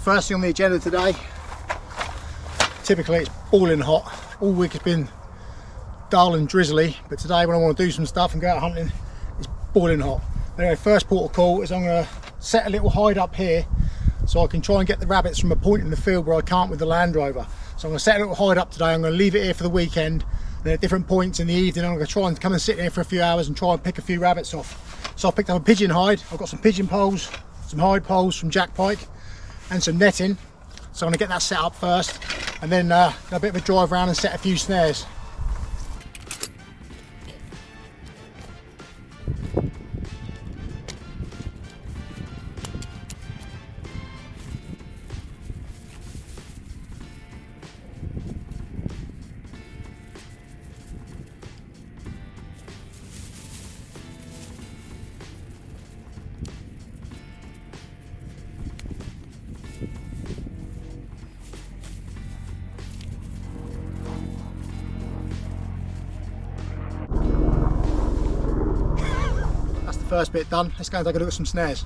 First thing on the agenda today, typically it's boiling hot. All week has been dull and drizzly, but today when I want to do some stuff and go out hunting, it's boiling hot. Anyway, first port of call is I'm going to set a little hide up here so I can try and get the rabbits from a point in the field where I can't with the Land Rover. So I'm going to set a little hide up today. I'm going to leave it here for the weekend. Then at different points in the evening I'm going to try and come and sit here for a few hours and try and pick a few rabbits off. So I've picked up a pigeon hide. I've got some pigeon poles, some hide poles from Jack Pike and some netting. So I'm going to get that set up first and then a bit of a drive around and set a few snares. First bit done, let's go and take a look at some snares.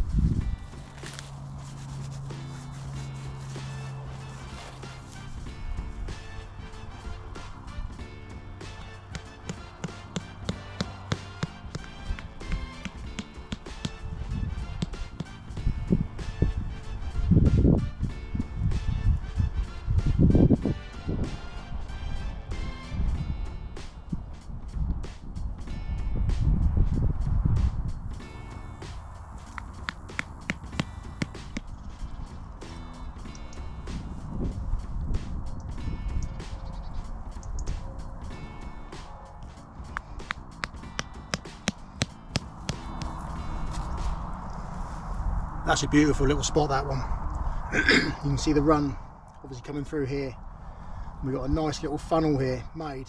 That's a beautiful little spot, that one. You can see the run obviously coming through here. We've got a nice little funnel here made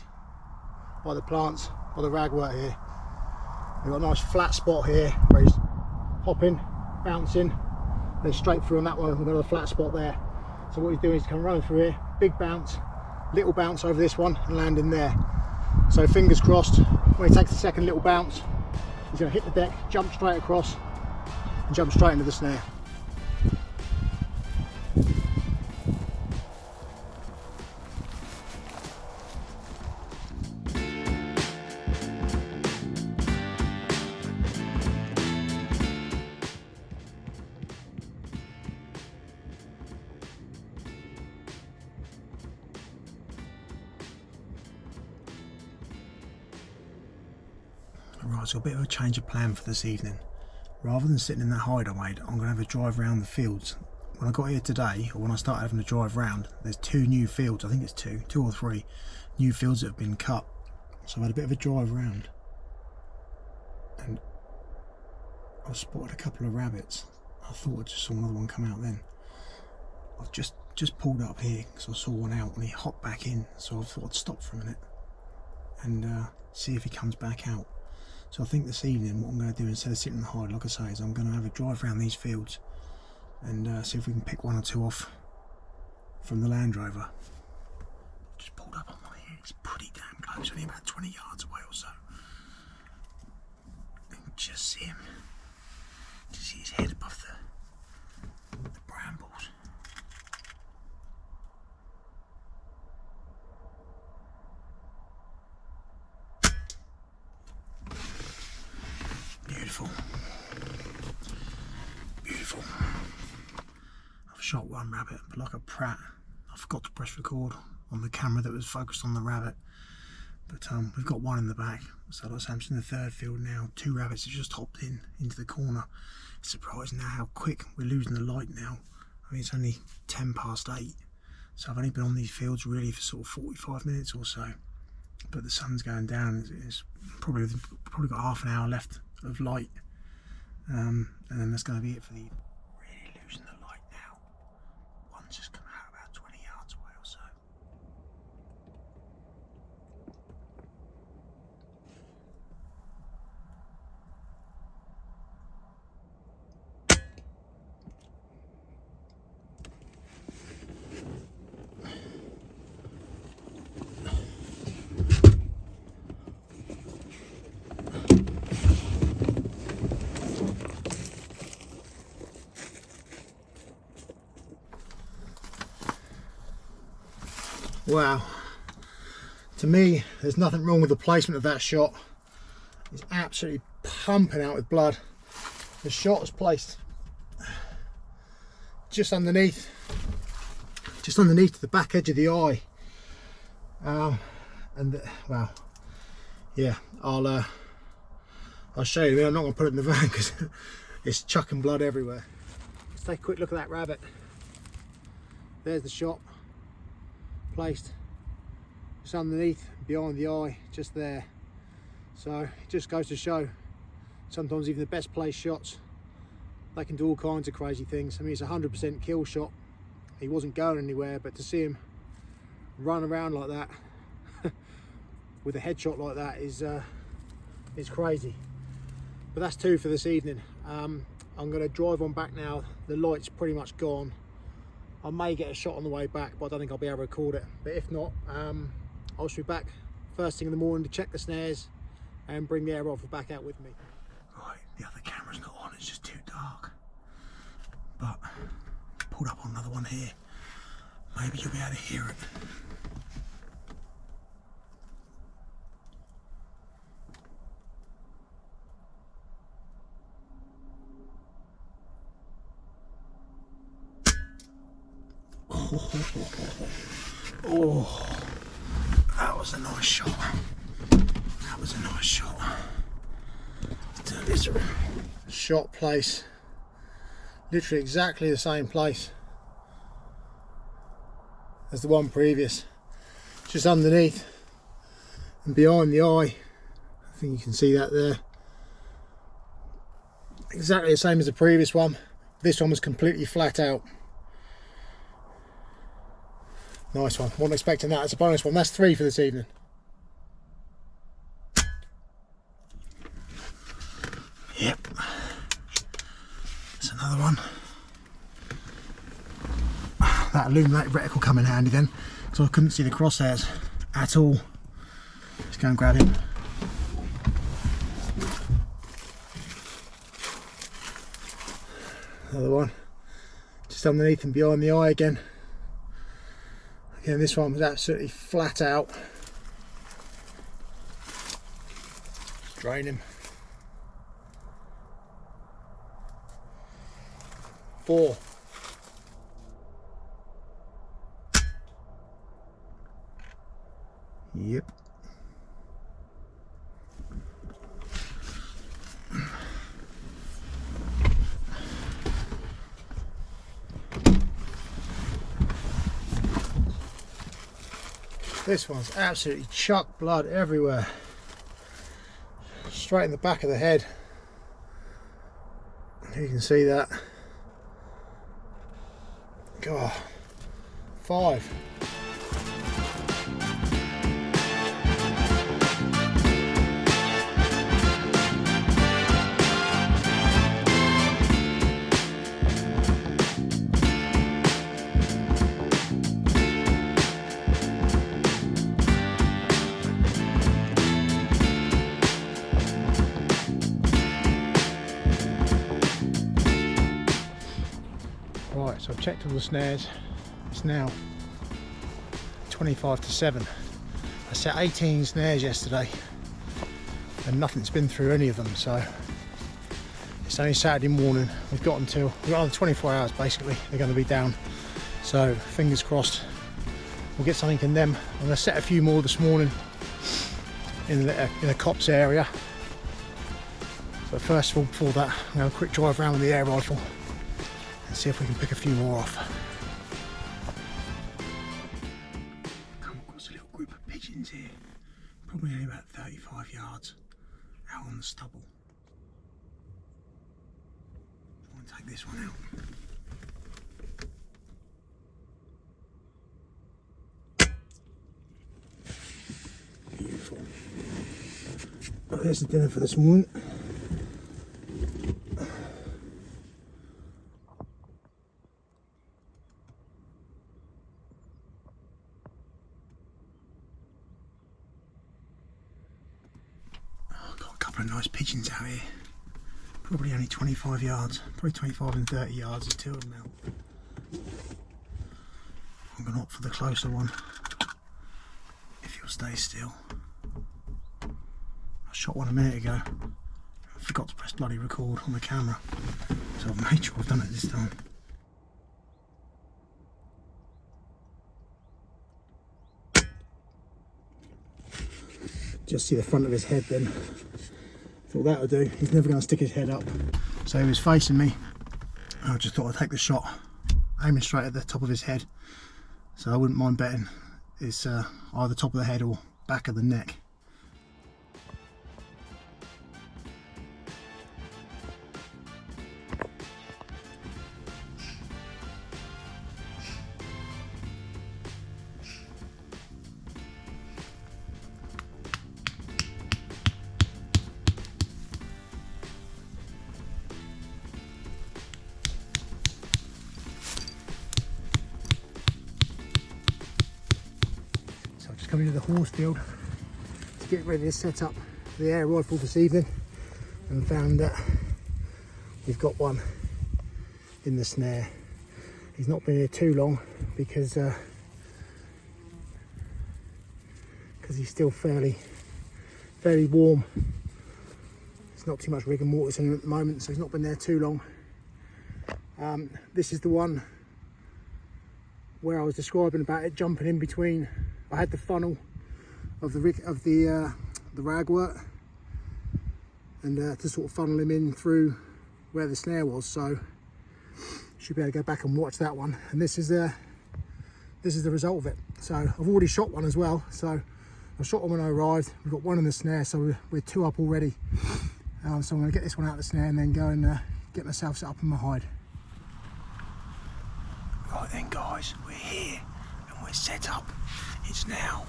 by the plants, by the ragwort here. We've got a nice flat spot here where he's hopping, bouncing, then straight through on that one. We've got a flat spot there. So what he's doing is come running through here, big bounce, little bounce over this one and land in there. So fingers crossed, when he takes the second little bounce, he's going to hit the deck, jump straight across, and jump straight into the snare. Right, so a bit of a change of plan for this evening. Rather than sitting in that hide I made, I'm going to have a drive around the fields. When I got here today, or when I started having to drive round, there's two new fields, I think it's two or three new fields that have been cut. So I've had a bit of a drive around and I've spotted a couple of rabbits. I thought I just saw another one come out then. I've just pulled up here because I saw one out and he hopped back in, so I thought I'd stop for a minute and see if he comes back out. So I think this evening what I'm going to do, instead of sitting in the hide, like I say, is I'm going to have a drive around these fields and see if we can pick one or two off from the Land Rover. Just pulled up on one here, it's pretty damn close, only about 20 yards away or so. And just see him, just see his head above the brambles. Beautiful. Beautiful. I've shot one rabbit, but like a prat, I forgot to press record on the camera that was focused on the rabbit. But we've got one in the back. So like I say, I'm in the third field now. Two rabbits have just hopped into the corner. It's surprising now how quick we're losing the light now. I mean, it's only 10 past 8. So I've only been on these fields really for sort of 45 minutes or so. But the sun's going down. It's probably got half an hour left of light, and then that's going to be it for the evening. Really losing the light now. One's just come out about 20 yards away or so. Wow. To me, there's nothing wrong with the placement of that shot. It's absolutely pumping out with blood. The shot is placed just underneath the back edge of the eye. Well, yeah, I'll show you. I'm not going to put it in the van because it's chucking blood everywhere. Let's take a quick look at that rabbit. There's the shot placed just underneath, behind the eye, just there. So it just goes to show, sometimes even the best placed shots, they can do all kinds of crazy things. I mean, it's a 100% kill shot. He wasn't going anywhere, but to see him run around like that with a headshot like that is crazy. But that's two for this evening. I'm going to drive on back now. The light's pretty much gone. I may get a shot on the way back, but I don't think I'll be able to record it. But if not, I'll be back first thing in the morning to check the snares and bring the air rifle back out with me. Right, the other camera's not on, it's just too dark. But pulled up on another one here. Maybe you'll be able to hear it. Oh, that was a nice shot. That was a nice shot. Turn this around. Shot place, literally exactly the same place as the one previous, just underneath and behind the eye. I think you can see that there. Exactly the same as the previous one. This one was completely flat out. Nice one. Wasn't expecting that as a bonus one. That's 3 for this evening. Yep. That's another one. That illuminated reticle come in handy then, so I couldn't see the crosshairs at all. Let's go and grab him. Another one. Just underneath and behind the eye again. Again, this one was absolutely flat out. Drain him. 4. Yep. This one's absolutely chucked blood everywhere. Straight in the back of the head. You can see that. God. 5. Right, so I've checked all the snares. It's now 25 to 7. I set 18 snares yesterday and nothing's been through any of them, so it's only Saturday morning. We've got another 24 hours basically, they're going to be down, so fingers crossed we'll get something in them. I'm going to set a few more this morning in the copse area, but first of all, before that, I'm going to have a quick drive around with the air rifle and see if we can pick a few more off. Come across a little group of pigeons here, probably only about 35 yards out on the stubble. I'm going to take this one out. Beautiful. Well, there's the dinner for this morning. Nice pigeons out here, probably only 25 yards, probably 25 and 30 yards, there's 2 of them out. I'm going to opt for the closer one. stay still. I shot one a minute ago. I forgot to press bloody record on the camera, so I've made sure I've done it this time. Just see the front of his head then. Thought that would do. He's never going to stick his head up. So he was facing me. I just thought I'd take the shot, aiming straight at the top of his head. So I wouldn't mind betting it's either top of the head or back of the neck. Coming to the horse field to get ready to set up the air rifle this evening, and found that we've got one in the snare. He's not been here too long because he's still fairly warm. There's not too much rigor mortis in him at the moment, so he's not been there too long. This is the one where I was describing about it jumping in between. I had the funnel of the ragwort, and to sort of funnel him in through where the snare was. So should be able to go back and watch that one. And this is the result of it. So I've already shot one as well. So I shot one when I arrived. We've got one in the snare, so we're two up already. So I'm going to get this one out of the snare and then go and get myself set up in my hide. Right then, guys, we're here and we're set up. It's now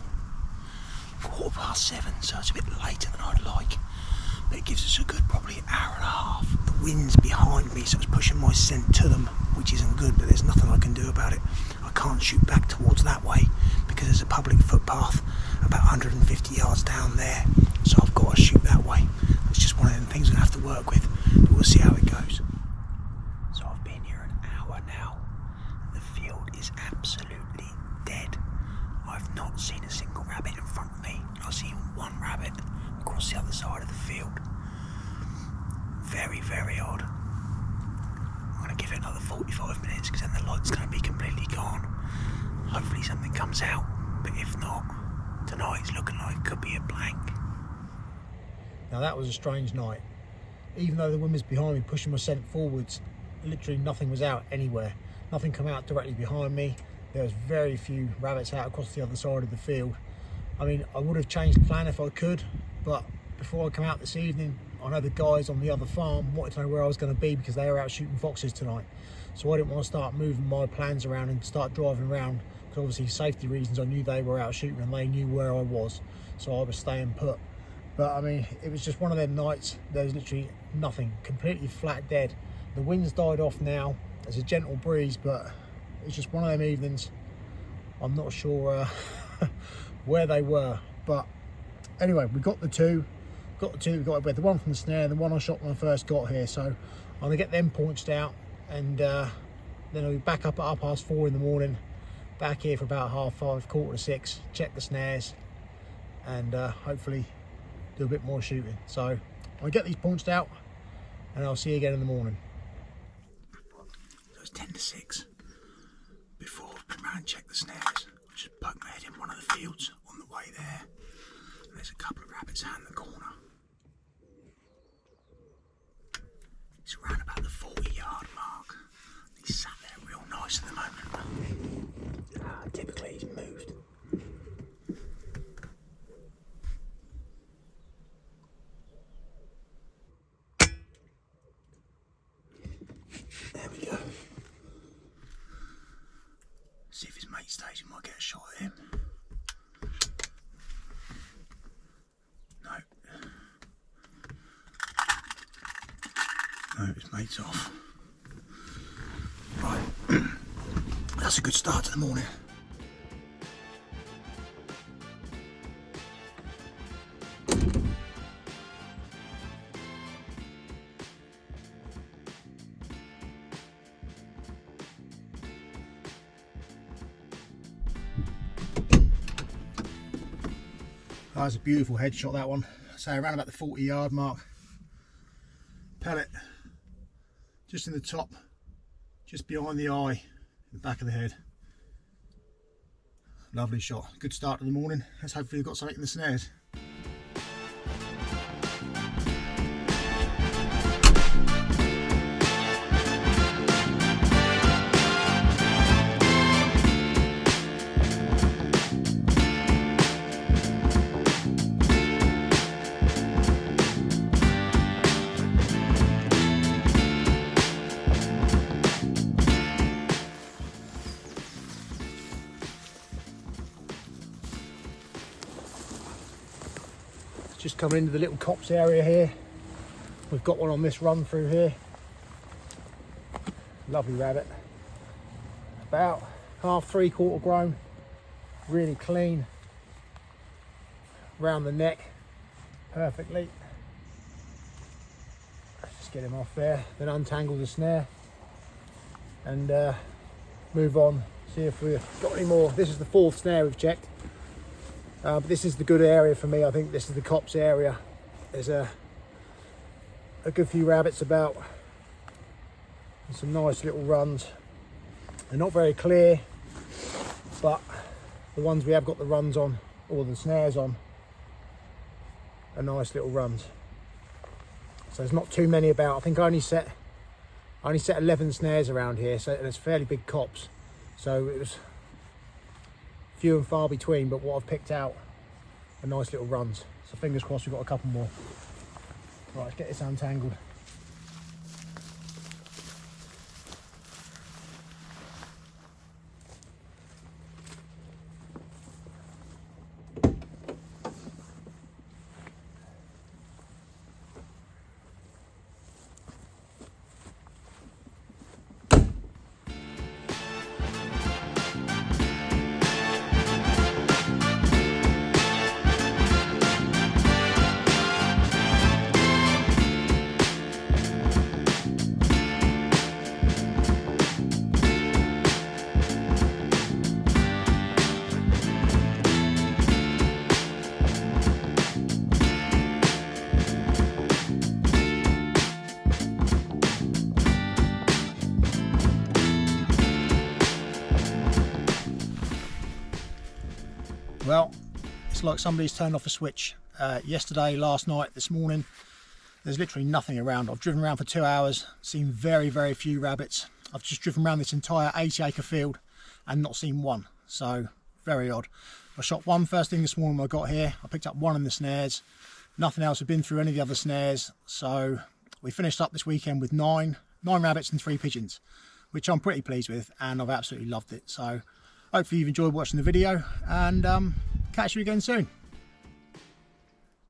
7:15, so it's a bit later than I'd like, but it gives us a good probably hour and a half. The wind's behind me, so it's pushing my scent to them, which isn't good, but there's nothing I can do about it. I can't shoot back towards that way because there's a public footpath about 150 yards down there, so I've got to shoot that way. It's just one of them things I'm going to have to work with, but we'll see how it goes. So I've been here an hour now. The field is absolutely dead. I've not seen a single rabbit in front of me. I've seen one rabbit across the other side of the field. Very, very odd. I'm going to give it another 45 minutes because then the light's going to be completely gone. Hopefully something comes out, but if not, tonight's looking like it could be a blank. Now that was a strange night. Even though the wind was behind me pushing my scent forwards, literally nothing was out anywhere. Nothing come out directly behind me. There was very few rabbits out across the other side of the field. I mean, I would have changed plan if I could, but before I come out this evening, I know the guys on the other farm wanted to know where I was going to be because they were out shooting foxes tonight. So I didn't want to start moving my plans around and start driving around, because obviously safety reasons, I knew they were out shooting and they knew where I was, so I was staying put. But I mean, it was just one of them nights. There was literally nothing, completely flat dead. The wind's died off now. There's a gentle breeze, but it's just one of them evenings. I'm not sure where they were, but anyway, we got the two. We had the one from the snare and the one I shot when I first got here. So I'm gonna get them paunched out, and then I'll be back up at 4:30 in the morning, back here for about 5:30, 5:45, check the snares, and hopefully do a bit more shooting. So I'll get these paunched out, and I'll see you again in the morning. So it's 5:50. Before I come round and check the snares, I just poke my head in one of the fields on the way there. And there's a couple of rabbits out in the corner. It's around about the 40-yard mark. He's sat there real nice at the moment. Typically he's moved. There we go. See if his mate stays, we might get a shot at him. No, his mate's off. Right, that's a good start to the morning. That was a beautiful headshot, that one. So around about the 40-yard mark. Pellet just in the top, just behind the eye, the back of the head. Lovely shot. Good start to the morning. Let's hopefully we've got something in the snares. Just coming into the little copse area here. We've got one on this run through here. Lovely rabbit. About half, 3/4 grown. Really clean. Round the neck perfectly. Let's just get him off there. Then untangle the snare and move on. See if we've got any more. This is the 4th snare we've checked. But this is the good area for me. I think this is the copse area. There's a good few rabbits about and some nice little runs. They're not very clear, but the ones we have got the runs on, or the snares on, are nice little runs. So there's not too many about. I think I only set 11 snares around here, so there's fairly big copse. So it was few and far between, but what I've picked out are nice little runs. So fingers crossed we've got a couple more. Right, let's get this untangled. Well, it's like somebody's turned off a switch. Yesterday, last night, this morning, there's literally nothing around. I've driven around for 2 hours, seen very, very few rabbits. I've just driven around this entire 80-acre field and not seen one. So, very odd. I shot one first thing this morning when I got here. I picked up one in the snares. Nothing else had been through any of the other snares. So, we finished up this weekend with nine rabbits and 3 pigeons, which I'm pretty pleased with, and I've absolutely loved it. So, hopefully you've enjoyed watching the video, and catch you again soon.